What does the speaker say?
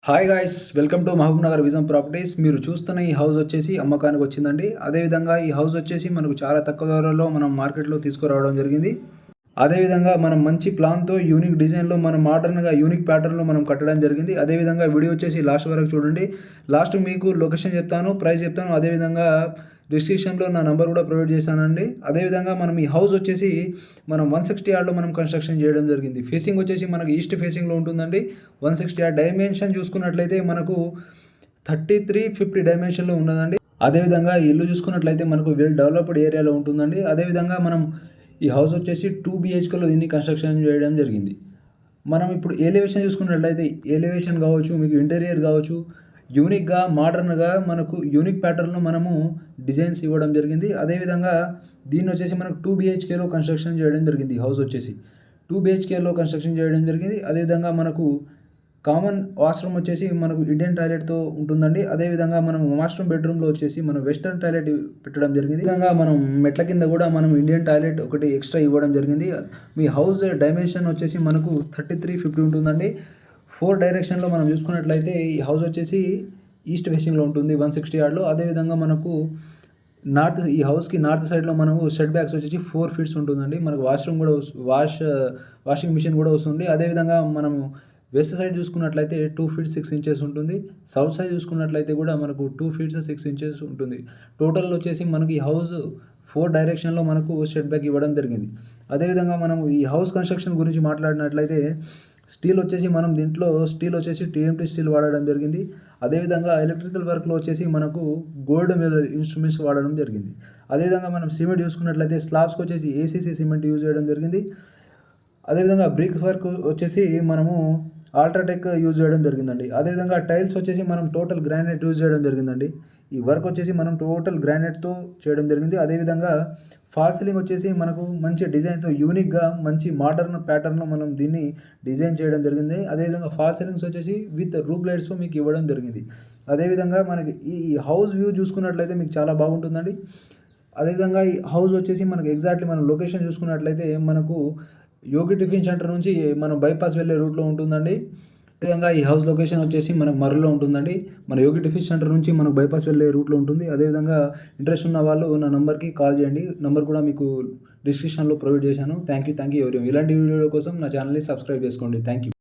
Hi guys! Welcome to Mahabubnagar vision properties. మీరు చూస్తున్న ఈ హౌస్ వచ్చేసి అమ్మకానికి వచ్చిందండి. అదేవిధంగా ఈ హౌస్ వచ్చేసి మనకు చాలా తక్కువ ధరలో మనం మార్కెట్‌లో తీసుకురావడం జరిగింది. అదేవిధంగా మనం మంచి ప్లాన్‌తో యూనిక్ డిజైన్‌లో మనం మోడర్న్‌గా యూనిక్ ప్యాటర్న్‌లో మనం కట్టడం జరిగింది. అదేవిధంగా వీడియో వచ్చేసి లాస్ట్ వరకు చూడండి. లాస్ట్ మీకు లొకేషన్ చెప్తాను, ప్రైస్ చెప్తాను. అదేవిధంగా డిస్క్రిప్షన్‌లో నా నంబర్ కూడా ప్రొవైడ్ చేశానండి. అదేవిధంగా మనం ఈ హౌస్ వచ్చేసి మనం 160 యార్డ్‌లో మనం కన్‌స్ట్రక్షన్ చేయడం జరిగింది. ఫేసింగ్ వచ్చేసి మనకు ఈస్ట్ ఫేసింగ్‌లో ఉంటుందండి. 160 యార్డ్ డైమెన్షన్ చూసుకున్నట్లయితే మనకు 33, 50 డైమెన్షన్‌లో ఉన్నదండి. అదేవిధంగా ఈ ఇల్లు చూసుకున్నట్లయితే మనకు వెల్ డెవలప్డ్ ఏరియాలో ఉంటుందండి. అదేవిధంగా మనం ఈ హౌస్ వచ్చేసి 2 బీహెచ్కేలో దీన్ని కన్‌స్ట్రక్షన్ చేయడం జరిగింది. మనం ఇప్పుడు ఎలివేషన్ చూసుకున్నట్లయితే ఎలివేషన్ కావచ్చు, మీకు ఇంటీరియర్ కావచ్చు, యూనిక్‌గా, మోడర్న్‌గా మనకు యూనిక్ ప్యాటర్న్‌లో మనము డిజైన్స్ ఇవ్వడం జరిగింది. అదేవిధంగా దీన్నొచ్చేసి మనకు 2 బీహెచ్కేలో కన్‌స్ట్రక్షన్ చేయడం జరిగింది. ఈ హౌస్ వచ్చేసి 2 బీహెచ్కేలో కన్‌స్ట్రక్షన్ చేయడం జరిగింది. అదేవిధంగా మనకు కామన్ వాష్‌రూమ్ వచ్చేసి మనకు ఇండియన్ టాయిలెట్‌తో ఉంటుందండి. అదేవిధంగా మనం మాస్టర్ బెడ్‌రూమ్‌లో వచ్చేసి మనం వెస్టర్న్ టాయిలెట్ పెట్టడం జరిగింది. ఈ విధంగా మనం మెట్ల కింద కూడా మనం ఇండియన్ టాయిలెట్ ఒకటి ఎక్స్ట్రా ఇవ్వడం జరిగింది. మీ హౌస్ డైమెన్షన్ వచ్చేసి మనకు 33, 50 ఉంటుందండి. 4 డైరెక్షన్‌లో మనం చూసుకున్నట్లయితే ఈ హౌస్ వచ్చేసి ఈస్ట్ ఫేసింగ్‌లో ఉంటుంది 160 యార్డ్‌లో. అదేవిధంగా మనకు ఈ హౌస్‌కి నార్త్ సైడ్‌లో మనము సెట్ బ్యాక్స్ వచ్చేసి 4 ఫీట్స్ ఉంటుందండి. మనకు వాష్‌రూమ్ కూడా వాషింగ్ మిషన్ కూడా వస్తుంది. అదేవిధంగా మనము వెస్ట్ సైడ్ చూసుకున్నట్లయితే 2 ఫీట్ 6 ఇంచెస్ ఉంటుంది. సౌత్ సైడ్ చూసుకున్నట్లయితే కూడా మనకు 2 ఫీట్స్ 6 ఇంచెస్ ఉంటుంది. టోటల్ వచ్చేసి మనకి ఈ హౌస్ 4 డైరెక్షన్‌లో మనకు సెట్ బ్యాక్ ఇవ్వడం జరిగింది. అదేవిధంగా మనం ఈ హౌస్ కన్‌స్ట్రక్షన్ గురించి మాట్లాడినట్లయితే స్టీల్ వచ్చేసి మనం దీంట్లో స్టీల్ వచ్చేసి టీఎంటీ స్టీల్ వాడడం జరిగింది. అదేవిధంగా ఎలక్ట్రికల్ వర్క్‌లో వచ్చేసి మనకు గోల్డ్ మిల్ ఇన్‌స్ట్రుమెంట్స్ వాడడం జరిగింది. అదేవిధంగా మనం సిమెంట్ చూసుకున్నట్లయితే స్లాబ్స్‌కి వచ్చేసి ఏసీసీ సిమెంట్ యూజ్ చేయడం జరిగింది. అదేవిధంగా బ్రిక్స్ వర్క్ వచ్చేసి మనము అల్ట్రాటెక్ యూజ్ చేయడం జరిగిందండి. అదేవిధంగా టైల్స్ వచ్చేసి మనం టోటల్ గ్రానైట్ యూజ్ చేయడం జరిగిందండి. ఈ వర్క్ వచ్చేసి మనం టోటల్ గ్రానైట్‌తో చేయడం జరిగింది. అదేవిధంగా ఫాల్ సీలింగ్ వచ్చేసి మనకు మంచి డిజైన్‌తో యూనిక్‌గా మంచి మోడర్న్ ప్యాటర్న్‌లో మనం దీన్ని డిజైన్ చేయడం జరిగింది. అదేవిధంగా ఫాల్ సీలింగ్స్ వచ్చేసి విత్ రూఫ్ లైట్స్‌తో మీకు ఇవ్వడం జరిగింది. అదేవిధంగా మనకి ఈ హౌస్ వ్యూ చూసుకున్నట్లయితే మీకు చాలా బాగుంటుందండి. అదేవిధంగా ఈ హౌస్ వచ్చేసి మనకు ఎగ్జాక్ట్‌లీ మనం లొకేషన్ చూసుకున్నట్లయితే మనకు యోగి టిఫిన్ సెంటర్ నుంచి మనం బైపాస్ వెళ్ళే రూట్‌లో ఉంటుందండి. అదేవిధంగా ఈ హౌస్ లొకేషన్ వచ్చేసి మనకు మర్రిలో ఉంటుందండి. మన యోగి టిఫిన్ సెంటర్ నుంచి మనకు బైపాస్ వెళ్ళే రూట్‌లో ఉంటుంది. అదేవిధంగా ఇంట్రెస్ట్ ఉన్న వాళ్ళు నా నంబర్‌కి కాల్ చేయండి. నంబర్ కూడా మీకు డిస్క్రిప్షన్‌లో ప్రొవైడ్ చేశాను. Thank you. ఇలాంటి వీడియోల కోసం నా ఛానల్‌ని సబ్స్క్రైబ్ చేసుకోండి. Thank you.